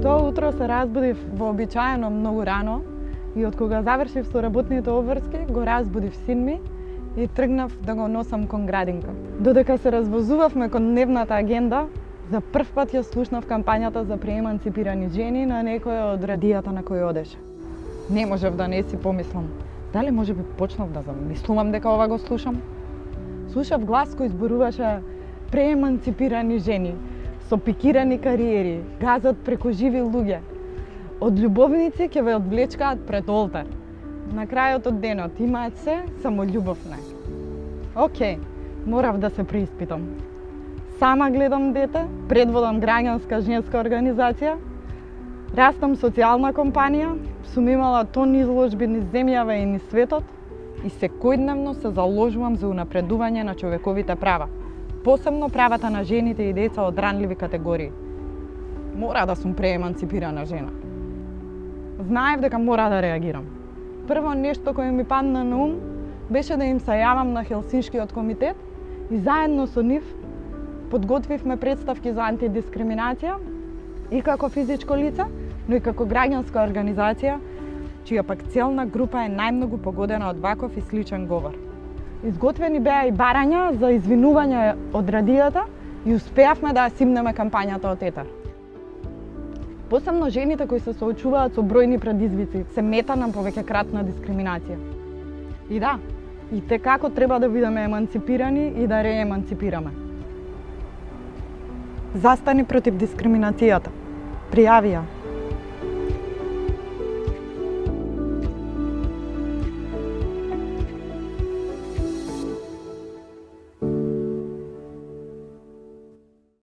Тоа утро се разбудив вообичаено многу рано и од кога завршив со работните обврски, го разбудив син ми и тргнав да го носам кон градинка. Додека се развозувавме кон дневната агенда, за прв пат ја слушнав кампањата за прееманципирани жени на некоја од радијата на кој одеше. Не можев да не си помислам, дали може би почнав да замислувам дека ова го слушам? Слушав глас кој зборуваше прееманципирани жени, со пикирани кариери, газат преку живи луѓе. Од љубовници ќе ве одвлечкаат пред олтар. На крајот од денот имаат се, само љубов не. Океј, морав да се преиспитам. Сама гледам дете, предводам граѓанска женска организација, растам социјална компанија, сум имала тон изложби низ земјава и низ светот и секојдневно се заложувам за унапредување на човековите права, посебно правата на жените и деца од ранливи категории. Мора да сум прееманципирана жена. Знаев дека мора да реагирам. Прво нешто кое ми падна на ум беше да им се јавам на Хелсиншкиот комитет и заедно со нив подготвивме представки за антидискриминација и како физичко лице, но и како граѓанска организација, чија пак целна група е најмногу погодена од ваков и сличен говор. Изготвени беа и барања за извинување од радијата и успеавме да ја симнеме кампањата од етер. Посебно жените кои се соочуваат со бројни предизвици се мета на повеќекратна дискриминација. И да, и те како треба да бидеме еманципирани и да рееманципираме. Застани против дискриминацијата. Пријави ја.